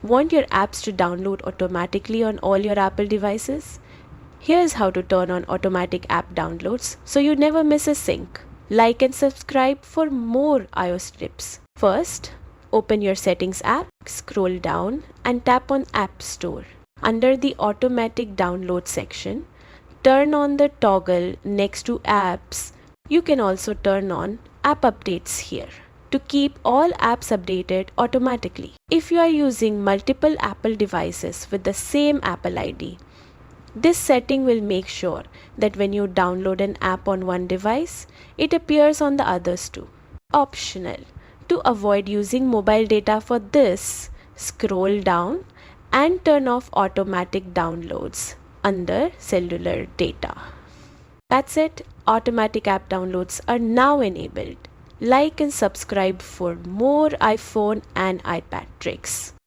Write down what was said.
Want your apps to download automatically on all your Apple devices? Here's how to turn on automatic app downloads so you never miss a sync. Like and subscribe for more iOS tips. First, open your Settings app, scroll down and tap on App Store. Under the Automatic Download section, turn on the toggle next to Apps. You can also turn on App Updates here to keep all apps updated automatically. If you are using multiple Apple devices with the same Apple ID, this setting will make sure that when you download an app on one device, it appears on the others too. Optional. To avoid using mobile data for this, scroll down and turn off automatic downloads under cellular data. That's it. Automatic app downloads are now enabled. Like and subscribe for more iPhone and iPad tricks.